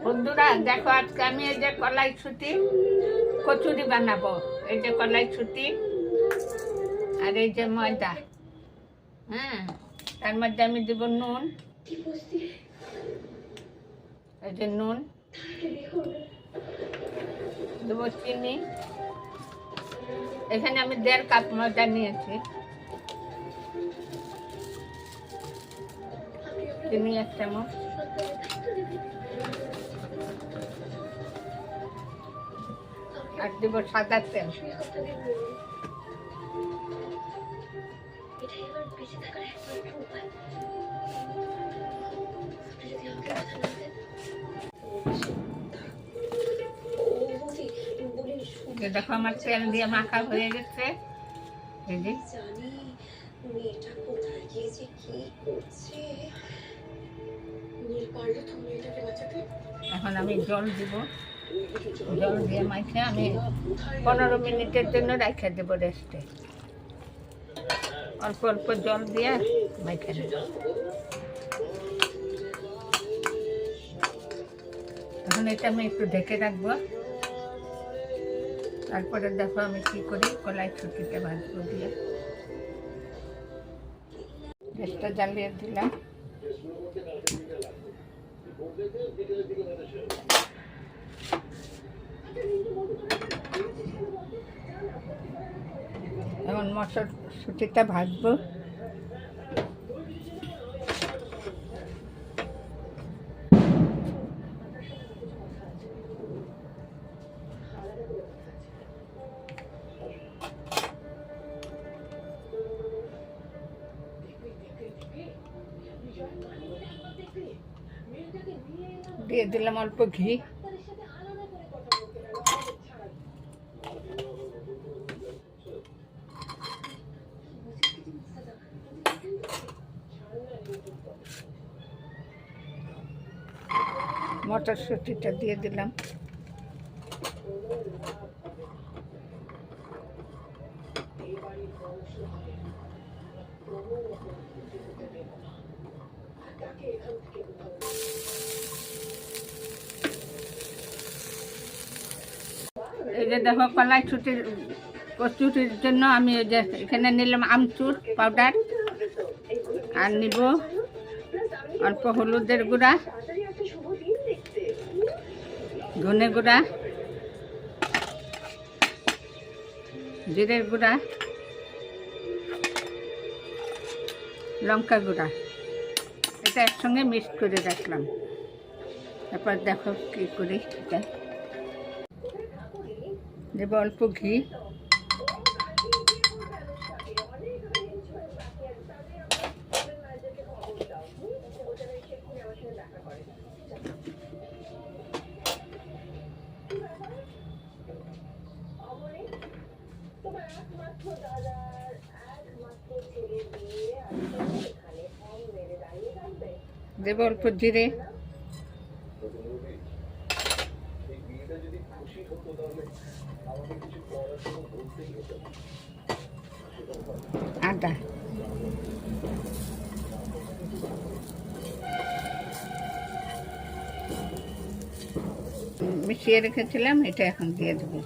বন্ধুরা দেখো, আজকে আমি এই যে কলাইছুটি কচুরি বানাবো। এই যে কলাইছুটি আর এই যে ময়দা, হ্যাঁ, তার মধ্যে আমি দেব নুন, এই যে নুন দেবো, চিনি। এখানে আমি 1.5 কাপ ময়দা নিয়েছি, চিনি 1 চামচ, আর দেব সাদা তেল। দেখো আমার তেল দিয়ে মাখা হয়ে গেছে। এখন আমি জল দিব, জল দিয়ে মাইখে আমি 15 মিনিটের জন্য রাখা দেবো রেস্টে। অল্প অল্প জল দিয়ে মাইখে দেব। এখন এটা আমি একটু ঢেকে রাখবো। তারপরে দেখো আমি কি করি, কলাইছুটিটা ভাজবো দিয়ে গ্যাসটা জ্বালিয়ে দিলাম। এখন মটরশুটিটা ভাজবো। দিয়ে দিলাম অল্প ঘি, মটরশুটিটা দিয়ে দিলাম। এই যে দেখো কলাইছুটির কচুরির জন্য আমি এই যে এখানে নিলাম আমচুর পাউডার, আর নিব অল্প হলুদের গুঁড়া, ধনে গুঁড়া, জিরের গুঁড়া, লঙ্কা গুঁড়া। এটা একসঙ্গে মিক্স করে রাখলাম। তারপর দেখো কি করি, এটা দেব অল্প ঘি, দেব অল্প জিরে, আদা, মিশিয়ে রেখেছিলাম, এটা এখন দিয়ে দেবো।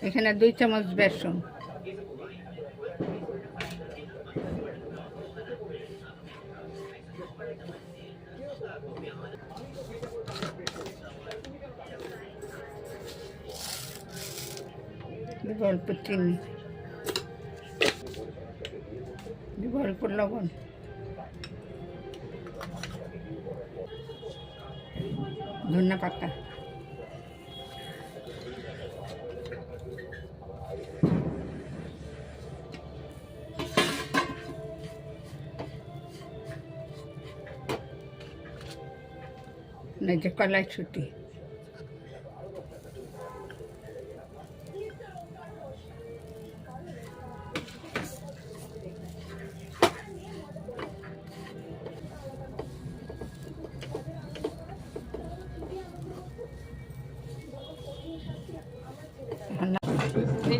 এখানে 2 চামচ বেসন, দেব অল্প চিনি, দেব অল্প লবণ, ধনিয়া পাতা, এই যে কলাইছুটি।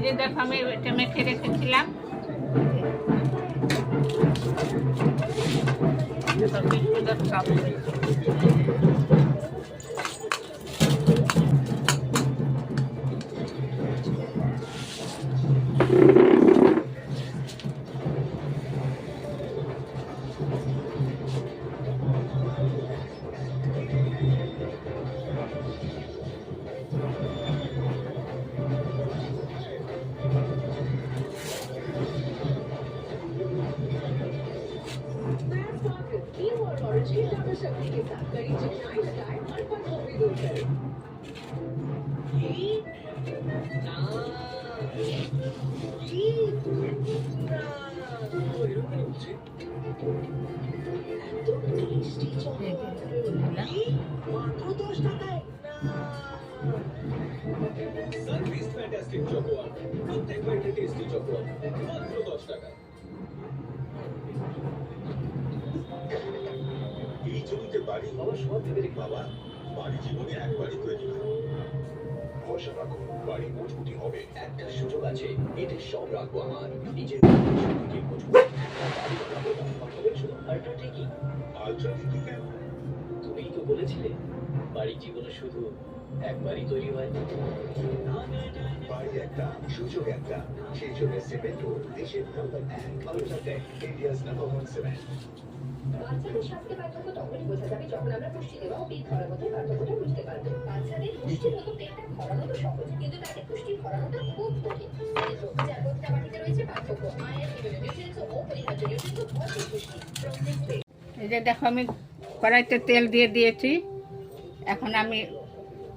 যে দেখো আমি এটা মেখে রেখেছিলাম, বিস্কুটের কাপ। शक्ति के साथ कड़ी चिकनाई हटाए और पत्थरों में दूर करे। সানফিস্ট ফ্যান্টাস্টিক চকোয়া, প্রত্যেক বাইটে টেস্টি চকোয়া, মাত্র 10 টাকায়। এই জমিতে বাড়ি হওয়ার সব ভেবে বাবা, বাড়ি জীবনে একবারই তৈরি হয়। ভরসা রাখো, বাড়ি মজবুতি হবে। একটা সুযোগ আছে, এতে সব রাখবো আমার নিজের শক্তিকে মজবুত। একটা বাড়ি বানাবো, কথা বলছো আল্ট্রাটেকই। আল্ট্রাটেকই কেন? তুমিই তো বলেছিলে বাড়ি জীবনে শুধু একবারই তৈরি হয়। বাড়ি একটা, সুযোগ একটা, সেই জন্য সিমেন্টও দেশের number 1 UltraTech, India's number 1 cement. বাচ্চাদের স্বাস্থ্য পার্থক্য তখনই বোঝা যাবে যখন আমরা পুষ্টি দেওয়া ও পেট ভরার মধ্যে পার্থক্যটা বুঝতে পারবো। বাচ্চাদের পুষ্টির মতো পেটটা ভরানো তো সহজ, কিন্তু তাদের পুষ্টি ভরানোটা খুব কঠিন। যার প্রত্যেকটা বাটিতে রয়েছে পার্থক্য, আয়রন, নিউট্রিয়েন্টস ও অপরিহার্য নিউট্রিয়েন্টস ও ভরপুর পুষ্টি। এই যে দেখো আমি কড়াইতে তেল দিয়ে দিয়েছি। এখন আমি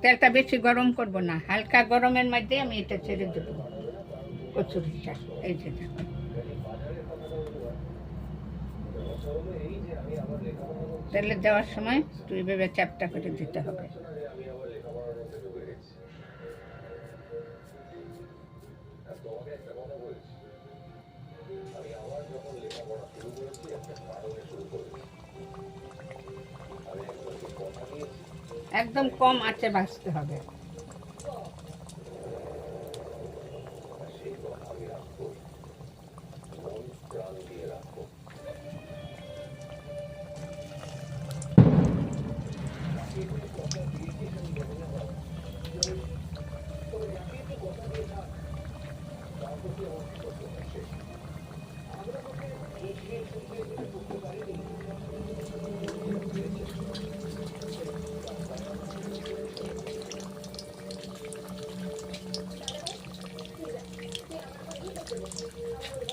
তেলটা বেশি গরম করব না, হালকা গরমের মধ্যে আমি এটা ছেড়ে দেবো কচুরিটা। এই যে দেখো তেলে দেওয়ার সময় তুই ভেবে চ্যাপটা করে দিতে হবে। একদম কম আঁচে ভাজতে হবে।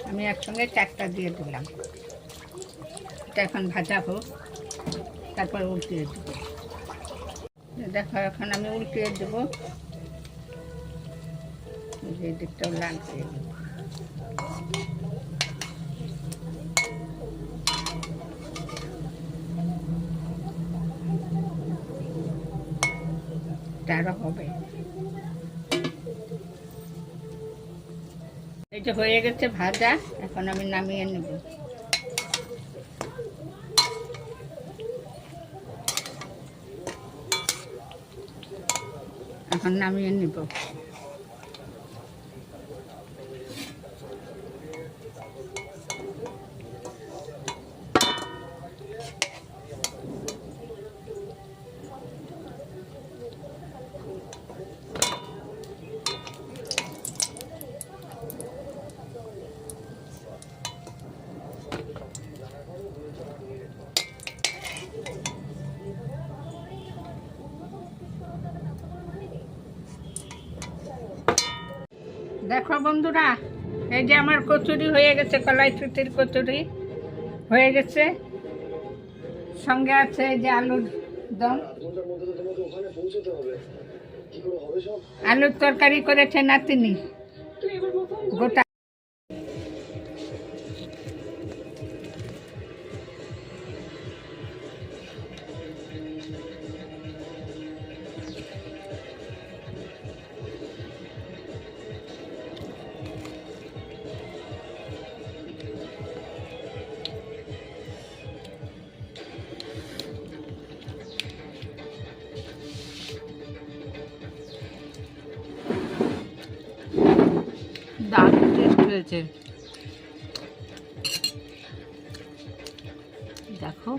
আমি একসঙ্গে 4টা দিয়ে দিলাম। এটা এখন ভাজা হোক, তারপর উল্টিয়ে দেবো। দেখো এখন আমি উল্টিয়ে দেবো, এই দিকটাও লাল দিয়ে দেবো। আরো হবে। এই যে হয়ে গেছে ভাজা, এখন আমি নামিয়ে নেব। এখন নামিয়ে নেব। দেখো বন্ধুরা, এই যে আমার কচুরি হয়ে গেছে, কলাইশুঁটির কচুরি হয়ে গেছে। সঙ্গে আছে এই যে আলুর দম, আলুর তরকারি করেছে নাতিনি গোটা। দারুণ টেস্ট হয়েছে। দেখো